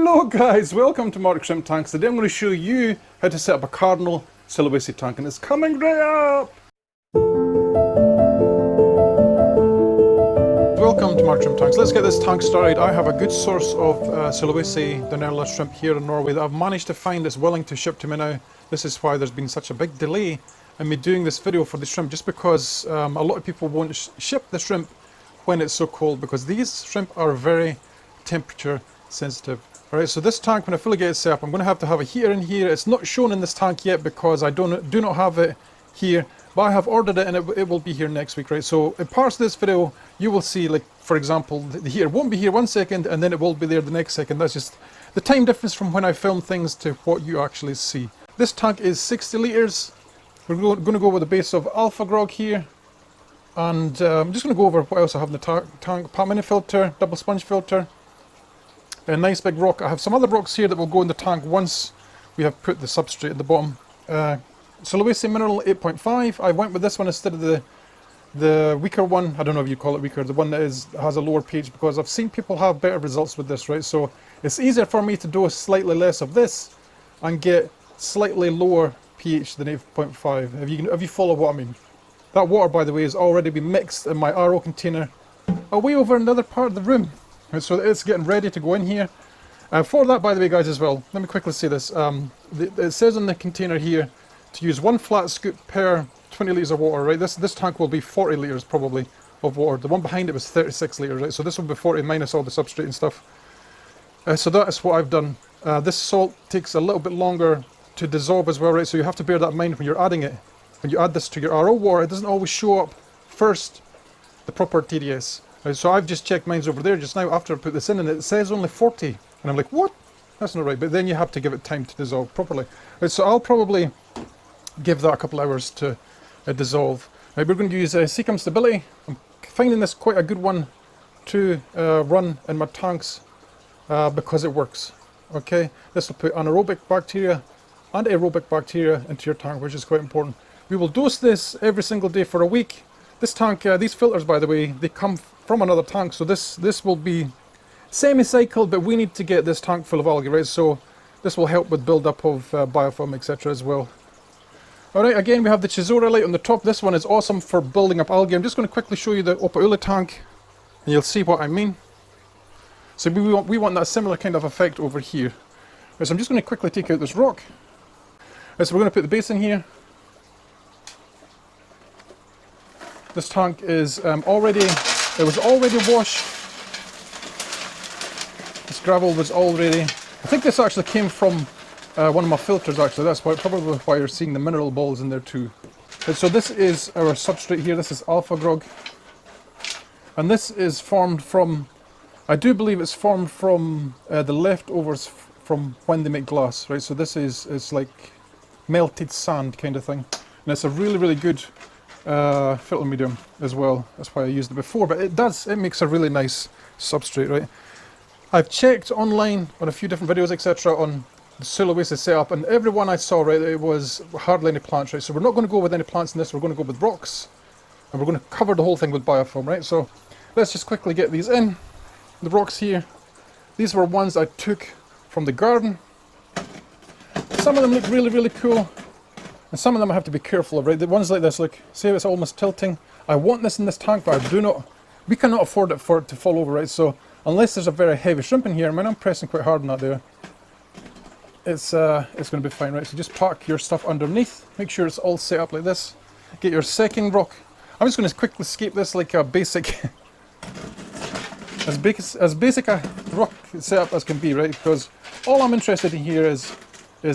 Hello guys, welcome to Mark Shrimp Tanks. Today I'm going to show you how to set up a Cardinal Sulawesi tank, and it's coming right up! Welcome to Mark Shrimp Tanks. Let's get this tank started. I have a good source of Sulawesi Cardinal shrimp here in Norway that I've managed to find that's willing to ship to me now. This is why there's been such a big delay in me doing this video for the shrimp, just because a lot of people won't ship the shrimp when it's so cold, because these shrimp are very temperature sensitive. Alright, so this tank, when I fully get it set up, I'm going to have a heater in here. It's not shown in this tank yet because I do not have it here, but I have ordered it and it will be here next week, right? So in parts of this video you will see, like for example, the heater won't be here 1 second and then it will be there the next second. That's just the time difference from when I film things to what you actually see. This tank is 60 litres. We're going to go with a base of Alpha Grog here, and I'm just going to go over what else I have in the tank. Palm mini filter, double sponge filter, a nice big rock. I have some other rocks here that will go in the tank once we have put the substrate at the bottom. Sulawesi mineral 8.5. I went with this one instead of the weaker one. I don't know if you call it weaker, the one that has a lower pH, because I've seen people have better results with this, right? So it's easier for me to do slightly less of this and get slightly lower pH than 8.5. If you follow what I mean. That water, by the way, has already been mixed in my RO container away over in the other part of the room. So it's getting ready to go in here. For that, by the way, guys, as well, let me quickly say this. It says on the container here to use 1 flat scoop per 20 litres of water, right? This tank will be 40 litres probably of water. The one behind it was 36 litres, right? So this will be 40 minus all the substrate and stuff. So that is what I've done. This salt takes a little bit longer to dissolve as well, right? So you have to bear that in mind when you're adding it. When you add this to your RO water, it doesn't always show up first, the proper TDS. Right, so I've just checked mine's over there just now after I put this in, and it says only 40. And I'm like, what? That's not right. But then you have to give it time to dissolve properly. Right, so I'll probably give that a couple hours to dissolve. Right, we're going to use Seacom Stability. I'm finding this quite a good one to run in my tanks because it works. Okay, this will put anaerobic bacteria and aerobic bacteria into your tank, which is quite important. We will dose this every single day for a week. This tank, these filters, by the way, they come from another tank, so this will be semi-cycled, but we need to get this tank full of algae, right? So this will help with build-up of biofilm, etc. as well. Alright, again, we have the Chisora light on the top. This one is awesome for building up algae. I'm just going to quickly show you the Opaula tank, and you'll see what I mean. So we want that similar kind of effect over here. Right, so I'm just going to quickly take out this rock. Right, so we're going to put the base in here. This tank is it was already washed. This gravel was already, I think this actually came from one of my filters actually, that's probably why you're seeing the mineral balls in there too. Right, so this is our substrate here, this is Alpha Grog. And this is formed from, I do believe it's formed from the leftovers from when they make glass, right? So this is like melted sand kind of thing. And it's a really, really good filter medium as well. That's why I used it before, but it makes a really nice substrate, right? I've checked online on a few different videos, etc. on the Sulawesi setup, and every one I saw, right, it was hardly any plants, right? So we're not going to go with any plants in this, we're going to go with rocks, and we're going to cover the whole thing with biofilm, right? So let's just quickly get these in. The rocks here, these were ones I took from the garden. Some of them look really, really cool. And some of them I have to be careful of, right? The ones like this, look, see how it's almost tilting? I want this in this tank, but we cannot afford it for it to fall over, right? So unless there's a very heavy shrimp in here, I mean, I'm pressing quite hard on that there, it's going to be fine, right? So just park your stuff underneath, make sure it's all set up like this. Get your second rock. I'm just going to quickly escape this like a basic, as basic a rock setup as can be, right? Because all I'm interested in here is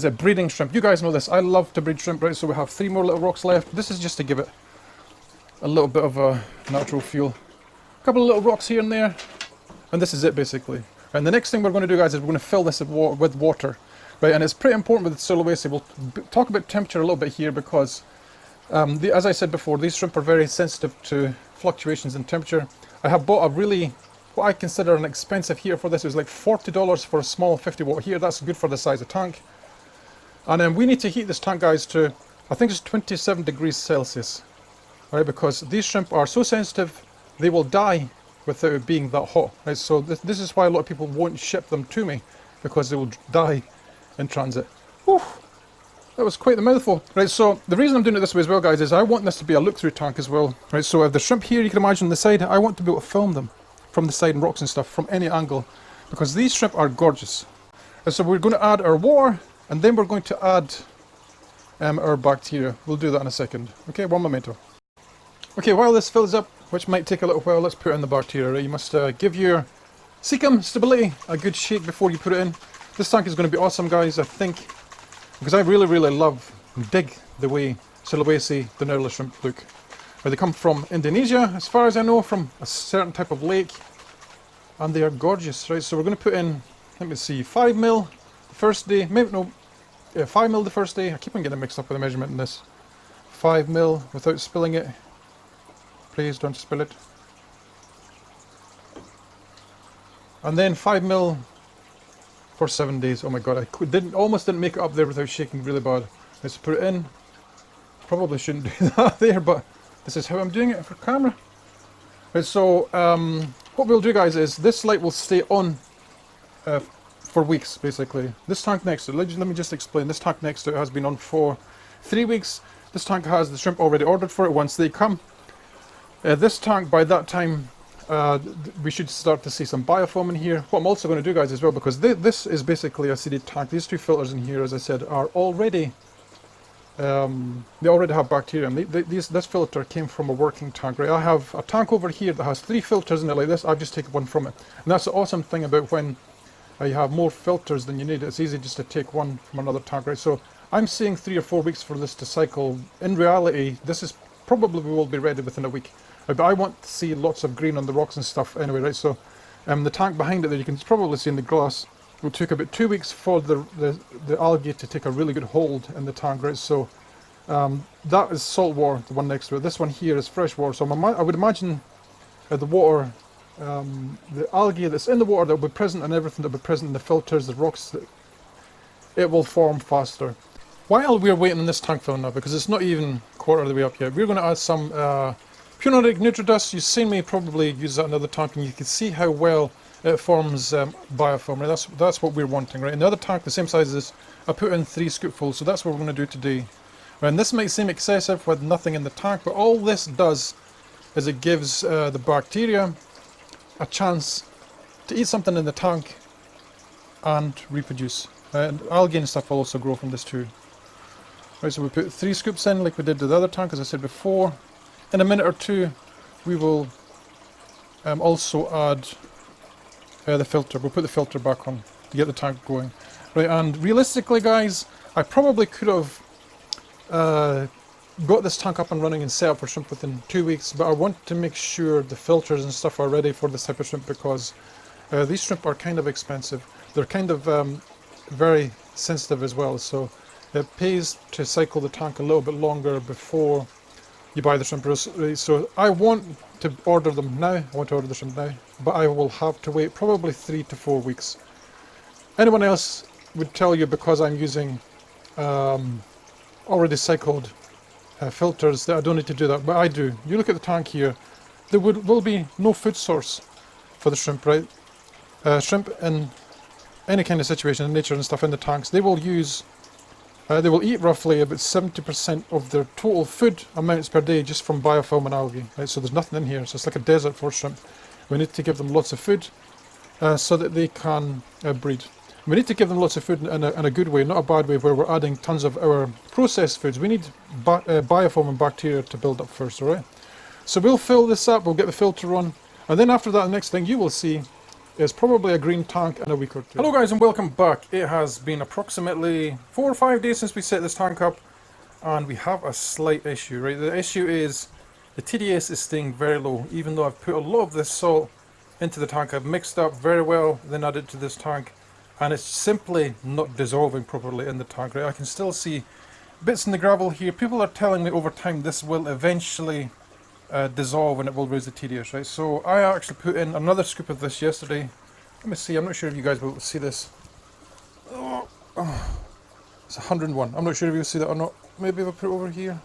a breeding shrimp. You guys know this, I love to breed shrimp, right? So we have 3 more little rocks left. This is just to give it a little bit of a natural feel. A couple of little rocks here and there, and this is it basically. And the next thing we're going to do, guys, is we're going to fill this with water, right? And it's pretty important with Sulawesi. We'll talk about temperature a little bit here because, as I said before, these shrimp are very sensitive to fluctuations in temperature. I have bought what I consider an expensive heater for this. It was like $40 for a small 50 watt heater. That's good for the size of tank. And then we need to heat this tank, guys, to, I think it's 27 degrees Celsius, right? Because these shrimp are so sensitive, they will die without it being that hot, right? So this is why a lot of people won't ship them to me, because they will die in transit. Whew. That was quite the mouthful. Right, so the reason I'm doing it this way as well, guys, is I want this to be a look-through tank as well. Right, so if the shrimp here, you can imagine on the side, I want to be able to film them from the side and rocks and stuff from any angle, because these shrimp are gorgeous. And so we're going to add our water, and then we're going to add our bacteria. We'll do that in a second. Okay, one momento. Okay, while this fills up, which might take a little while, let's put in the bacteria. Right? You must give your cecum stability a good shake before you put it in. This tank is going to be awesome, guys, I think, because I really, really love and dig the way Sulawesi Donella shrimp look. They come from Indonesia, as far as I know, from a certain type of lake, and they are gorgeous, right? So we're going to put in, let me see, 5 mil the first day, maybe no, 5 mil the first day. I keep on getting mixed up with the measurement in this. 5 mil without spilling it. Please don't spill it. And then 5 mil for 7 days. Oh my god, I almost didn't make it up there without shaking really bad. Let's put it in. Probably shouldn't do that there, but this is how I'm doing it for camera. Right, so what we'll do, guys, is this light will stay on for weeks, basically. This tank next to it, let me just explain. This tank next to it has been on for 3 weeks. This tank has the shrimp already ordered for it once they come. This tank, by that time, we should start to see some biofilm in here. What I'm also going to do, guys, as well, because this is basically a seeded tank. These two filters in here, as I said, are already, they already have bacteria. And this filter came from a working tank, right? I have a tank over here that has 3 filters in it like this. I've just taken one from it. And that's the awesome thing about when you have more filters than you need. It's easy just to take one from another tank, right? So I'm saying 3 or 4 weeks for this to cycle. In reality, this is probably will be ready within a week. But I want to see lots of green on the rocks and stuff anyway, right? So the tank behind it that you can probably see in the glass will take about 2 weeks for the algae to take a really good hold in the tank, right? So that is salt water, the one next to it. This one here is fresh water. So I would imagine the water, the algae that's in the water that will be present and everything that will be present in the filters, the rocks, it will form faster. While we're waiting on this tank filling now, because it's not even quarter of the way up yet, we're going to add some Phenolic NutriDust. You've seen me probably use that in another tank, and you can see how well it forms biofilm. Right? That's what we're wanting, right? In the other tank, the same size as this, I put in 3 scoopfuls, so that's what we're going to do today. Right? And this might seem excessive with nothing in the tank, but all this does is it gives the bacteria a chance to eat something in the tank and reproduce. And algae and stuff will also grow from this too. Right, so we put 3 scoops in like we did to the other tank, as I said before. In a minute or two, we will also add the filter. We'll put the filter back on to get the tank going. Right, and realistically, guys, I probably could have got this tank up and running and set up for shrimp within 2 weeks, but I want to make sure the filters and stuff are ready for this type of shrimp, because these shrimp are kind of expensive. They're kind of very sensitive as well, so it pays to cycle the tank a little bit longer before you buy the shrimp. So I want to order them now. I want to order the shrimp now, but I will have to wait probably 3 to 4 weeks. Anyone else would tell you, because I'm using already cycled filters, that I don't need to do that, but I do. You look at the tank here, there will be no food source for the shrimp, right? Shrimp in any kind of situation, in nature and stuff, in the tanks, they will use they will eat roughly about 70% of their total food amounts per day just from biofilm and algae. Right? So there's nothing in here, so it's like a desert for shrimp. We need to give them lots of food so that they can breed. We need to give them lots of food in a good way, not a bad way where we're adding tons of our processed foods. We need biofilm and bacteria to build up first, alright? So we'll fill this up, we'll get the filter on, and then after that, the next thing you will see is probably a green tank in a week or two. Hello guys and welcome back. It has been approximately 4 or 5 days since we set this tank up, and we have a slight issue, right? The issue is the TDS is staying very low, even though I've put a lot of this salt into the tank. I've mixed up very well, then added to this tank, and it's simply not dissolving properly in the tank, right? I can still see bits in the gravel here. People are telling me over time this will eventually dissolve and it will raise the TDS, right? So I actually put in another scoop of this yesterday. Let me see, I'm not sure if you guys will be able to see this. It's 101. I'm not sure if you'll see that or not. Maybe if I put it over here.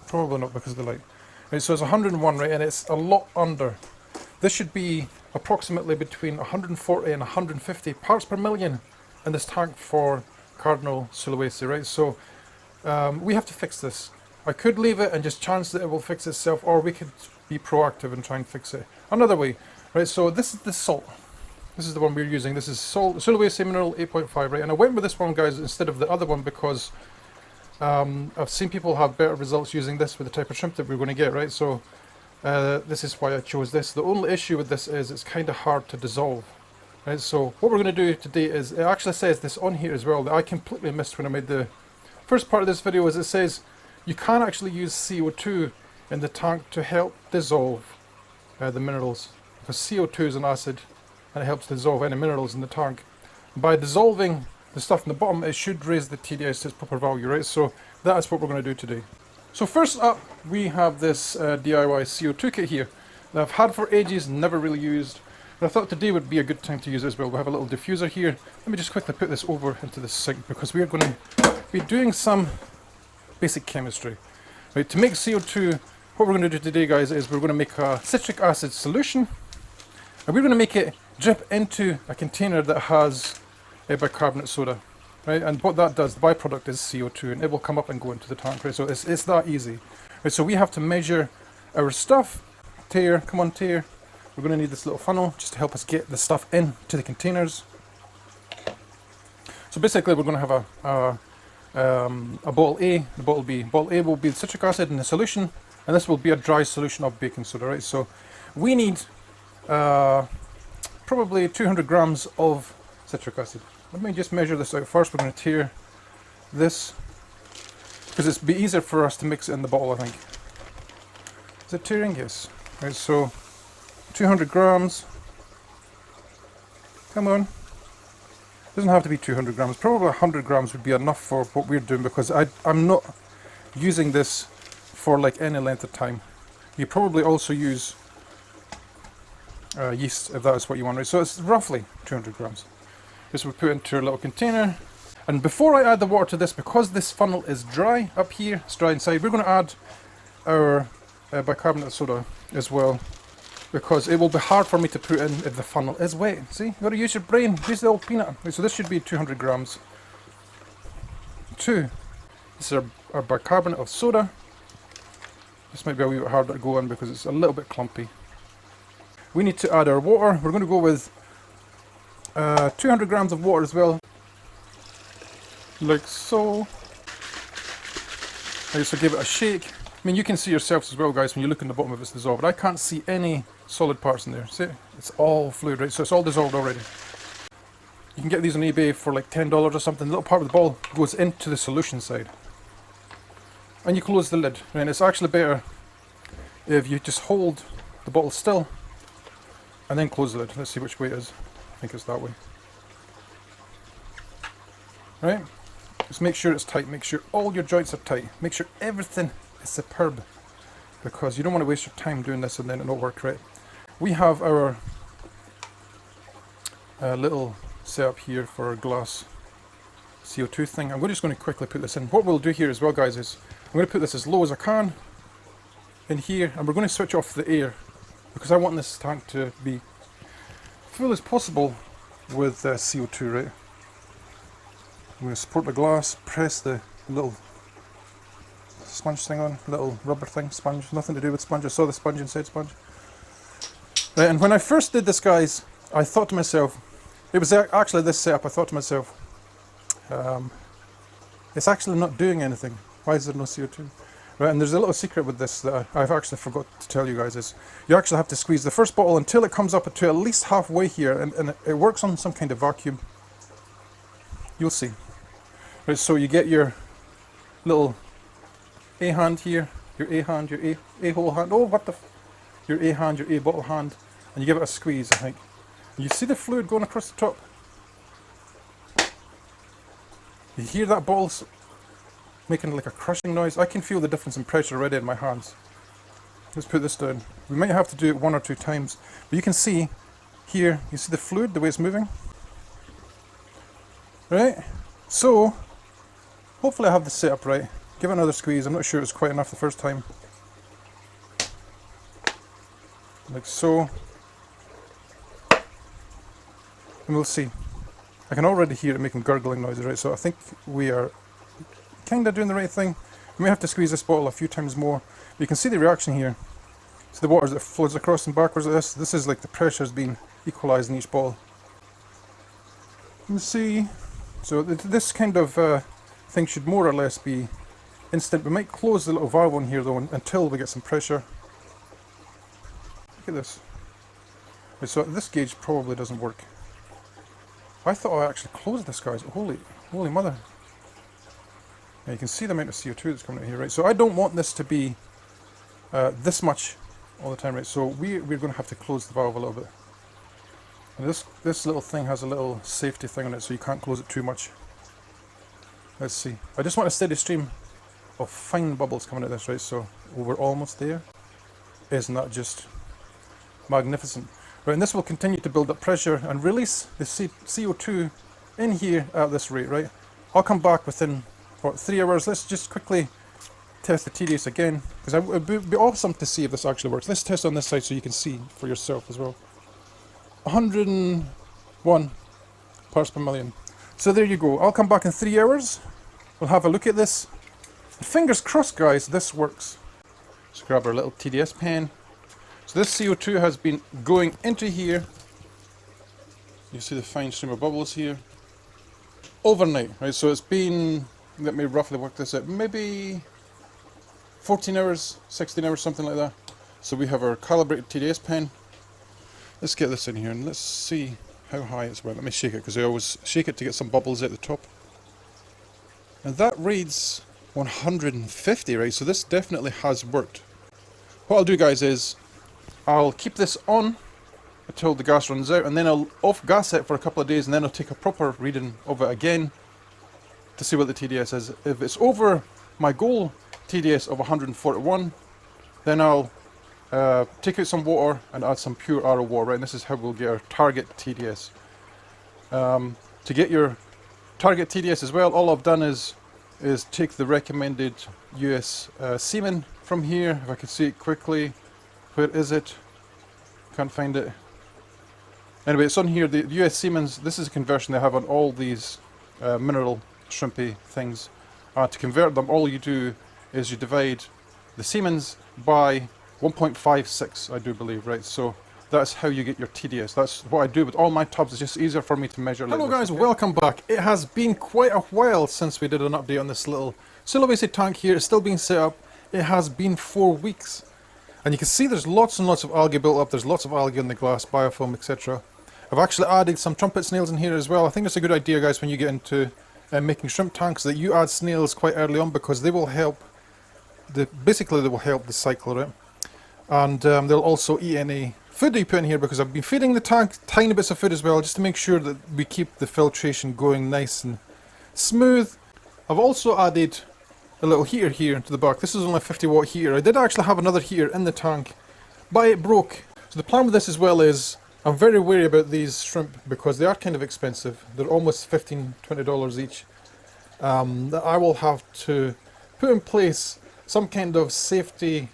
Probably not because of the light. Right, so it's 101, right, and it's a lot under. This should be approximately between 140 and 150 parts per million in this tank for Cardinal Sulawesi, right? So we have to fix this. I could leave it and just chance that it will fix itself, or we could be proactive and try and fix it another way, right? So this is the salt. This is the one we're using. This is salt, Sulawesi mineral 8.5, right? And I went with this one, guys, instead of the other one because I've seen people have better results using this with the type of shrimp that we're going to get, right? So this is why I chose this. The only issue with this is it's kind of hard to dissolve, right? So what we're going to do today is, it actually says this on here as well that I completely missed when I made the first part of this video, is it says you can actually use CO2 in the tank to help dissolve the minerals, because CO2 is an acid and it helps dissolve any minerals in the tank. By dissolving the stuff in the bottom, it should raise the TDS to its proper value, right? So that is what we're going to do today. So first up, we have this DIY CO2 kit here that I've had for ages, never really used. But I thought today would be a good time to use it as well. We have a little diffuser here. Let me just quickly put this over into the sink because we are going to be doing some basic chemistry. Right, to make CO2, what we're going to do today, guys, is we're going to make a citric acid solution, and we're going to make it drip into a container that has bicarbonate soda, right? And what that does, the byproduct is CO2, and it will come up and go into the tank, right? So it's that easy, right? So we have to measure our stuff. Tear, come on, Tear. We're going to need this little funnel just to help us get the stuff into the containers. So basically, we're going to have a bottle A. The bottle A will be the citric acid in the solution, and this will be a dry solution of baking soda, right? So we need probably 200 grams of citric acid. Let me just measure this out first. We're going to tear this because it's be easier for us to mix it in the bottle, I think. Is it tearing? Yes. Right, so 200 grams. Come on. Doesn't have to be 200 grams. Probably 100 grams would be enough for what we're doing, because I'm not using this for like any length of time. You probably also use yeast if that is what you want, right? So it's roughly 200 grams. This we put into a little container. And before I add the water to this, because this funnel is dry up here, it's dry inside, we're going to add our bicarbonate soda as well, because it will be hard for me to put in if the funnel is wet. See, you've got to use your brain, use the old peanut. Right, so this should be 200 grams. This is our bicarbonate of soda. This might be a wee bit harder to go in because it's a little bit clumpy. We need to add our water. We're going to go with 200 grams of water as well, like so. I just give it a shake. I mean, you can see yourselves as well, guys, when you look in the bottom if it's dissolved. But I can't see any solid parts in there. See, it's all fluid, right? So it's all dissolved already. You can get these on eBay for like $10 or something. The little part of the ball goes into the solution side, and you close the lid. And it's actually better if you just hold the bottle still and then close the lid. Let's see which way it is. I think it's that way. Right? Just make sure it's tight. Make sure all your joints are tight. Make sure everything is superb, because you don't want to waste your time doing this and then it not work right. We have our little setup here for our glass CO2 thing. I'm just going to quickly put this in. What we'll do here as well, guys, is I'm going to put this as low as I can in here, and we're going to switch off the air because I want this tank to be full as possible with CO2, right? I'm going to support the glass, press the little sponge thing on, little rubber thing, sponge, nothing to do with sponge. I saw the sponge inside sponge. Right, and when I first did this, guys, I thought to myself, it was actually this setup, I thought to myself, it's actually not doing anything. Why is there no CO2? Right, and there's a little secret with this that I've actually forgot to tell you guys, is you actually have to squeeze the first bottle until it comes up to at least halfway here, and it works on some kind of vacuum. You'll see. Right, so you get your little A hand here, your A hand, your A hole hand, oh what the your A hand, your A bottle hand, and you give it a squeeze, I think. And you see the fluid going across the top? You hear that bottle making like a crushing noise? I can feel the difference in pressure already in my hands. Let's put this down. We might have to do it 1 or 2 times, but you can see here, you see the fluid, the way it's moving? Right? So, hopefully I have the setup right. Give it another squeeze. I'm not sure it was quite enough the first time. Like so. And we'll see. I can already hear it making gurgling noises, right? So I think we are kind of doing the right thing. We may have to squeeze this bottle a few times more. But you can see the reaction here. So the water as it flows across and backwards like this. This is like the pressure's being equalised in each bottle. You can see. So this kind of thing should more or less be instant. We might close the little valve on here though until we get some pressure. Look at this. Right, so this gauge probably doesn't work. I thought I actually closed this, guys. Holy mother. Now you can see the amount of CO2 that's coming out here, right? So I don't want this to be this much all the time, right? So we're going to have to close the valve a little bit. And this little thing has a little safety thing on it, so you can't close it too much. Let's see. I just want a steady stream of fine bubbles coming out of this, right? So we're almost there. Isn't that just magnificent? Right, and this will continue to build up pressure and release the CO2 in here at this rate, right? I'll come back within 3 hours. Let's just quickly test the TDS again, because it would be awesome to see if this actually works. Let's test on this side so you can see for yourself as well. 101 parts per million. So there you go. I'll come back in 3 hours. We'll have a look at this. Fingers crossed, guys, this works. Let's grab our little TDS pen. So this CO2 has been going into here. You see the fine stream of bubbles here. Overnight, right? So it's been, let me roughly work this out, maybe 14 hours, 16 hours, something like that. So we have our calibrated TDS pen. Let's get this in here and let's see how high it's went. Let me shake it, because I always shake it to get some bubbles at the top. And that reads 150, right? So this definitely has worked. What I'll do, guys, is I'll keep this on until the gas runs out, and then I'll off gas it for a couple of days, and then I'll take a proper reading of it again to see what the TDS is. If it's over my goal TDS of 141, then I'll take out some water and add some pure RO water, right? And this is how we'll get our target TDS. To get your target TDS as well, all I've done is take the recommended US semen from here. If I can see it quickly. Where is it? Can't find it. Anyway, it's on here. The US Siemens, this is a conversion they have on all these mineral shrimpy things. To convert them, all you do is you divide the Siemens by 1.56, I do believe, right? So that's how you get your TDS. That's what I do with all my tubs. It's just easier for me to measure. Hello guys, welcome back. It has been quite a while since we did an update on this little Sulawesi tank here. It's still being set up. It has been 4 weeks. And you can see there's lots and lots of algae built up. There's lots of algae on the glass, biofilm, etc. I've actually added some trumpet snails in here as well. I think it's a good idea, guys, when you get into making shrimp tanks, that you add snails quite early on, because they will help. Basically, they will help the cycle, right? And they'll also eat any food that you put in here, because I've been feeding the tank tiny bits of food as well, just to make sure that we keep the filtration going nice and smooth. I've also added a little heater here to the back. This is only a 50-watt heater. I did actually have another heater in the tank, but it broke. So the plan with this as well is, I'm very wary about these shrimp because they are kind of expensive. They're almost $15–20 each. That I will have to put in place some kind of safety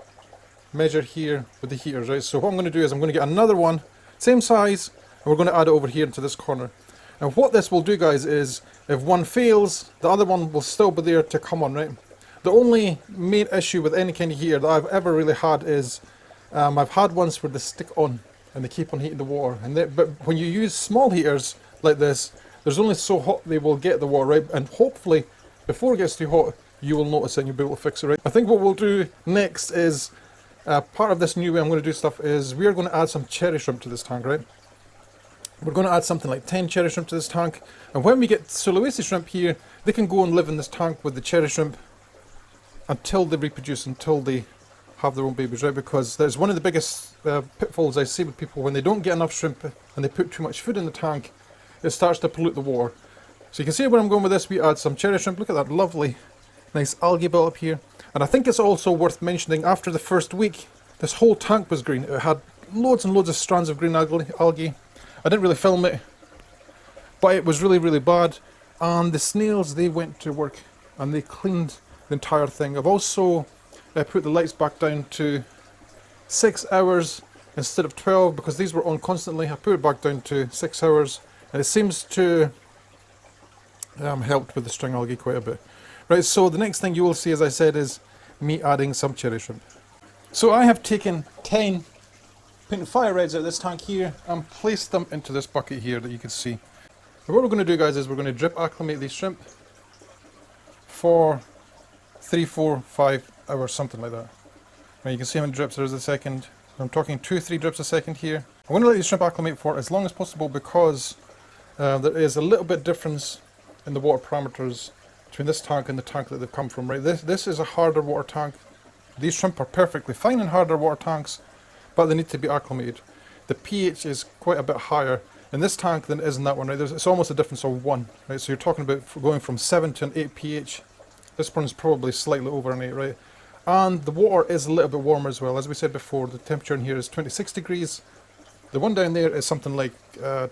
measure here with the heaters, right? So what I'm going to do is I'm going to get another one, same size, and we're going to add it over here into this corner. And what this will do, guys, is if one fails, the other one will still be there to come on, right? The only main issue with any kind of heater that I've ever really had is I've had ones where they stick on and they keep on heating the water. But when you use small heaters like this, there's only so hot they will get the water, right? And hopefully, before it gets too hot, you will notice it and you'll be able to fix it, right? I think what we'll do next is, part of this new way I'm going to do stuff is we are going to add some cherry shrimp to this tank, right? We're going to add something like 10 cherry shrimp to this tank. And when we get Sulawesi shrimp here, they can go and live in this tank with the cherry shrimp until they reproduce, until they have their own babies, right? Because there's one of the biggest pitfalls I see with people when they don't get enough shrimp and they put too much food in the tank, it starts to pollute the water. So you can see where I'm going with this. We add some cherry shrimp. Look at that lovely, nice algae built up here. And I think it's also worth mentioning, after the first week, this whole tank was green. It had loads and loads of strands of green algae. I didn't really film it, but it was really, really bad. And the snails, they went to work and they cleaned the entire thing. I've also put the lights back down to 6 hours instead of 12, because these were on constantly. I put it back down to 6 hours, and it seems to helped with the string algae quite a bit. Right, so the next thing you will see, as I said, is me adding some cherry shrimp. So I have taken 10 painted fire reds out of this tank here and placed them into this bucket here that you can see. And what we're going to do, guys, is we're going to drip acclimate these shrimp for 3, 4, 5 hours, something like that. Now you can see how many drips there is a second. I'm talking 2 or 3 drips a second here. I want to let these shrimp acclimate for as long as possible because there is a little bit difference in the water parameters between this tank and the tank that they've come from. Right, this is a harder water tank. These shrimp are perfectly fine in harder water tanks, but they need to be acclimated. The pH is quite a bit higher in this tank than it is in that one. Right, it's almost a difference of 1. Right, so you're talking about going from 7 to an 8 pH. This one is probably slightly over an 8, right? And the water is a little bit warmer as well. As we said before, the temperature in here is 26 degrees. The one down there is something like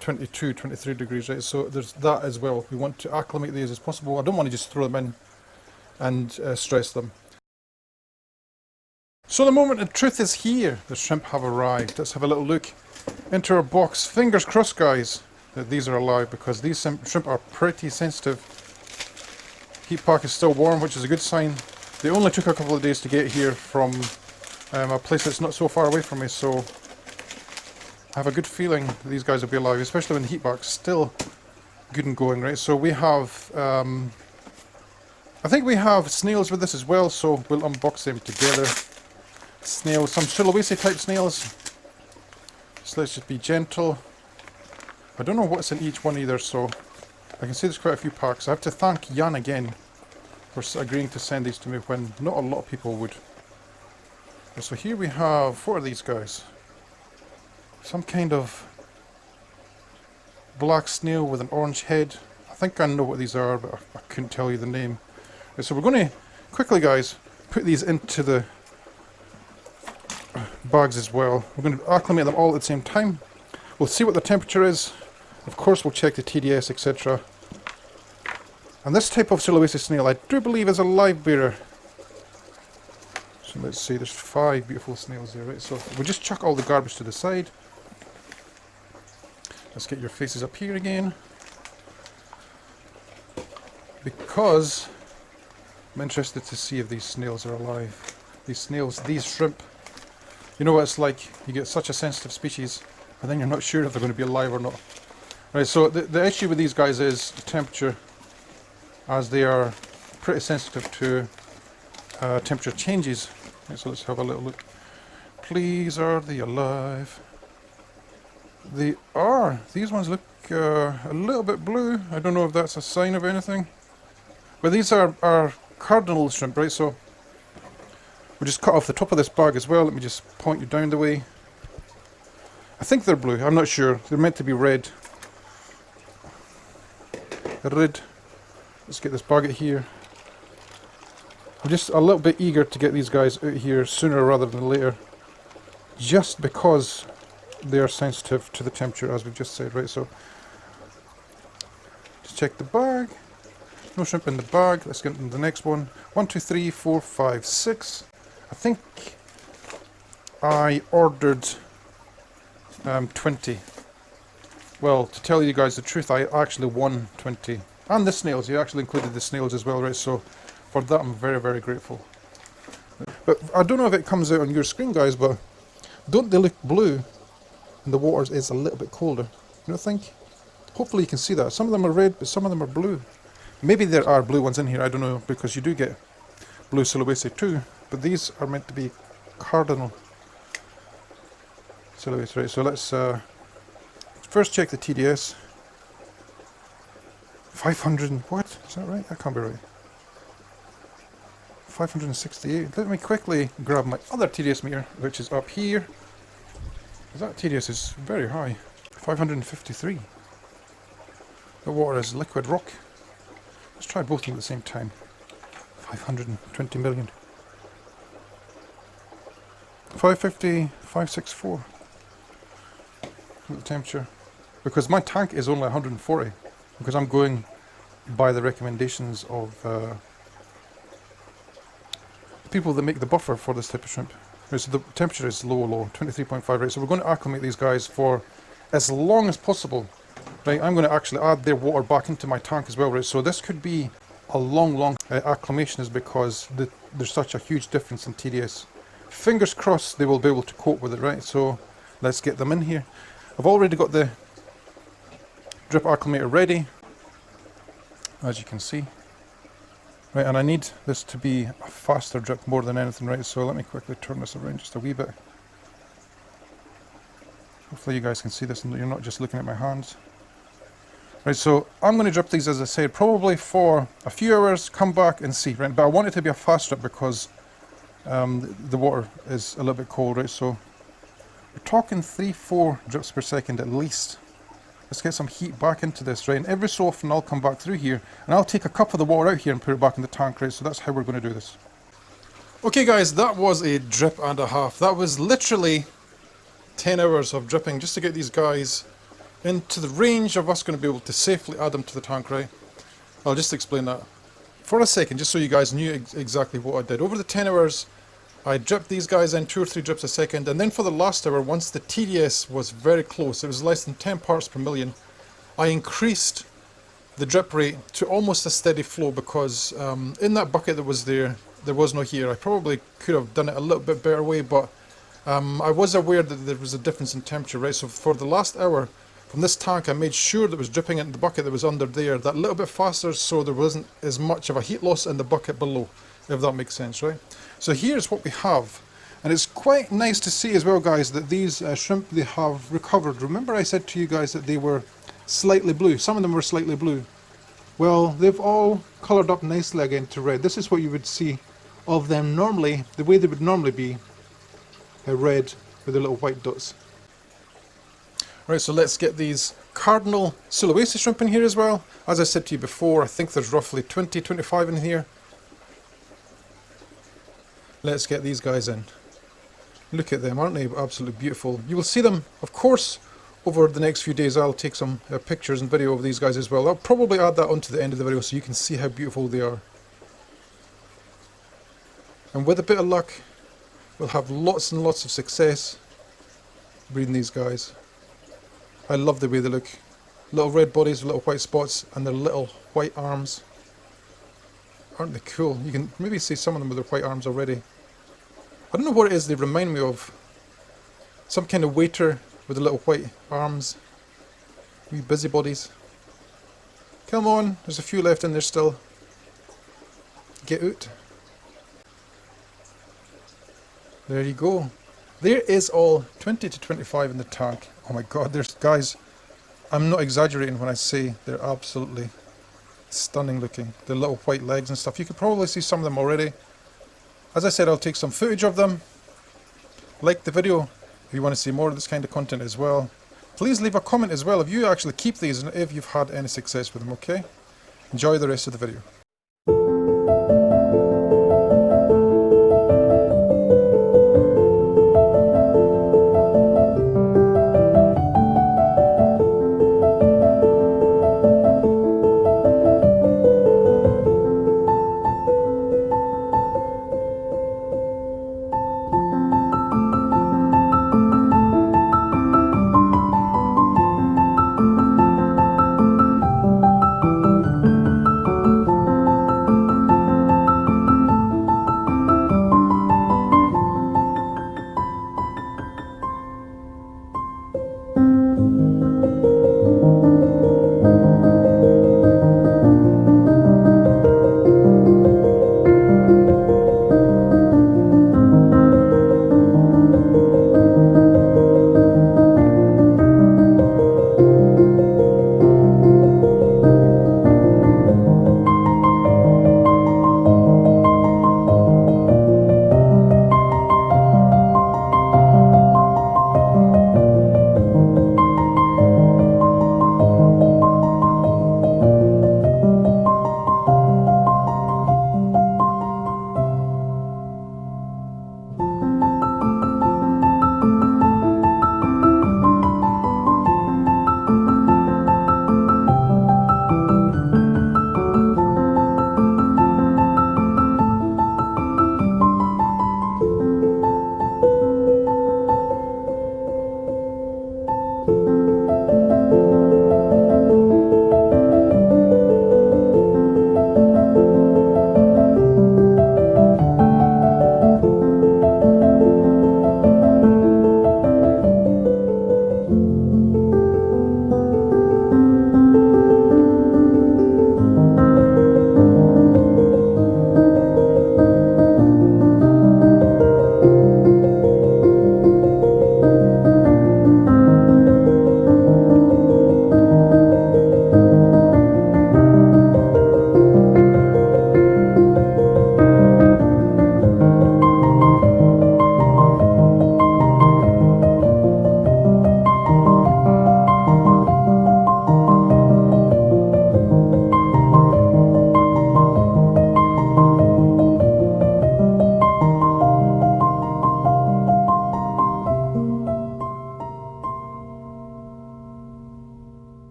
22, 23 degrees, right? So there's that as well. We want to acclimate these as possible. I don't want to just throw them in and stress them. So the moment of truth is here. The shrimp have arrived. Let's have a little look into our box. Fingers crossed, guys, that these are alive because these shrimp are pretty sensitive. Heat pack is still warm, which is a good sign. They only took a couple of days to get here from a place that's not so far away from me, so I have a good feeling these guys will be alive, especially when the heat pack's still good and going, right? So we have, I think we have snails with this as well, so we'll unbox them together. Snails, some Sulawesi type snails. So let's just be gentle. I don't know what's in each one either, so I can see there's quite a few packs. I have to thank Jan again for agreeing to send these to me when not a lot of people would. So here we have, what are these guys? Some kind of black snail with an orange head. I think I know what these are, but I couldn't tell you the name. Okay, so we're going to quickly, guys, put these into the bags as well. We're going to acclimate them all at the same time. We'll see what the temperature is. Of course, we'll check the TDS, etc. And this type of Sulawesi snail, I do believe, is a live bearer. So let's see, there's 5 beautiful snails there, right? So we'll just chuck all the garbage to the side. Let's get your faces up here again. Because I'm interested to see if these snails are alive. These snails, these shrimp. You know what it's like, you get such a sensitive species, and then you're not sure if they're going to be alive or not. Right, so the issue with these guys is the temperature, as they are pretty sensitive to temperature changes. Right, so let's have a little look. Please, are they alive? They are. These ones look a little bit blue. I don't know if that's a sign of anything. But these are Cardinal shrimp, right? So we'll just cut off the top of this bag as well. Let me just point you down the way. I think they're blue. I'm not sure. They're meant to be red. Red. Let's get this bag out here. I'm just a little bit eager to get these guys out here sooner rather than later. Just because they are sensitive to the temperature, as we've just said, right? So just check the bag. No shrimp in the bag. Let's get into the next one. 1, 2, 3, 4, 5, 6. I think I ordered 20. Well, to tell you guys the truth, I actually won 20. And the snails. You actually included the snails as well, right? So for that, I'm very, very grateful. But I don't know if it comes out on your screen, guys, but don't they look blue? And the water is a little bit colder. You don't think? Hopefully you can see that. Some of them are red, but some of them are blue. Maybe there are blue ones in here, I don't know, because you do get blue Sulawesi too. But these are meant to be Cardinal Sulawesi, right? So let's first check the TDS. 500 and what? Is that right? That can't be right. 568. Let me quickly grab my other TDS meter, which is up here. That TDS is very high. 553. The water is liquid rock. Let's try both of them at the same time. 520 million. 550, 564. Look at the temperature. Because my tank is only 140. Because I'm going by the recommendations of people that make the buffer for this type of shrimp. Right, so the temperature is low, 23.5, right? So we're going to acclimate these guys for as long as possible Right, I'm going to actually add their water back into my tank as well, right? So this could be a long acclimation, is because there's such a huge difference in TDS. Fingers crossed they will be able to cope with it, right? So let's get them in here. I've already got the drip acclimator ready, as you can see. Right, and I need this to be a faster drip more than anything, right? So let me quickly turn this around just a wee bit. Hopefully you guys can see this and you're not just looking at my hands. Right, so I'm going to drip these, as I said, probably for a few hours, come back and see, right? But I want it to be a fast drip because the water is a little bit cold, right? So we're talking 3-4 drips per second at least. Let's get some heat back into this, right? And every so often I'll come back through here and I'll take a cup of the water out here and put it back in the tank, right? So that's how we're going to do this. Okay guys, that was a drip and a half. That was literally 10 hours of dripping just to get these guys into the range of us going to be able to safely add them to the tank, right? I'll just explain that for a second, just so you guys knew exactly what I did. Over the 10 hours, I dripped these guys in 2 or 3 drips a second, and then for the last hour, once the TDS was very close, it was less than 10 parts per million, I increased the drip rate to almost a steady flow because in that bucket that was there was no here. I probably could have done it a little bit better way, but I was aware that there was a difference in temperature, right? So for the last hour from this tank, I made sure that it was dripping into the bucket that was under there that little bit faster, so there wasn't as much of a heat loss in the bucket below, if that makes sense, right? So here's what we have, and it's quite nice to see as well, guys, that these shrimp, they have recovered. Remember I said to you guys that they were slightly blue. Some of them were slightly blue. Well, they've all coloured up nicely again to red. This is what you would see of them normally, the way they would normally be, red with the little white dots. Right, so let's get these Cardinal Sulawesi shrimp in here as well. As I said to you before, I think there's roughly 20-25 in here. Let's get these guys in. Look at them, aren't they absolutely beautiful? You will see them, of course, over the next few days. I'll take some pictures and video of these guys as well. I'll probably add that onto the end of the video so you can see how beautiful they are. And with a bit of luck, we'll have lots and lots of success breeding these guys. I love the way they look. Little red bodies with little white spots and their little white arms. Aren't they cool? You can maybe see some of them with their white arms already. I don't know what it is they remind me of. Some kind of waiter with the little white arms. Wee busybodies. Come on, there's a few left in there still. Get out. There you go. There is all 20-25 in the tank. Oh my god, there's, guys, I'm not exaggerating when I say they're absolutely stunning looking. The little white legs and stuff. You could probably see some of them already. As I said, I'll take some footage of them. Like the video if you want to see more of this kind of content as well. Please leave a comment as well if you actually keep these and if you've had any success with them, okay? Enjoy the rest of the video.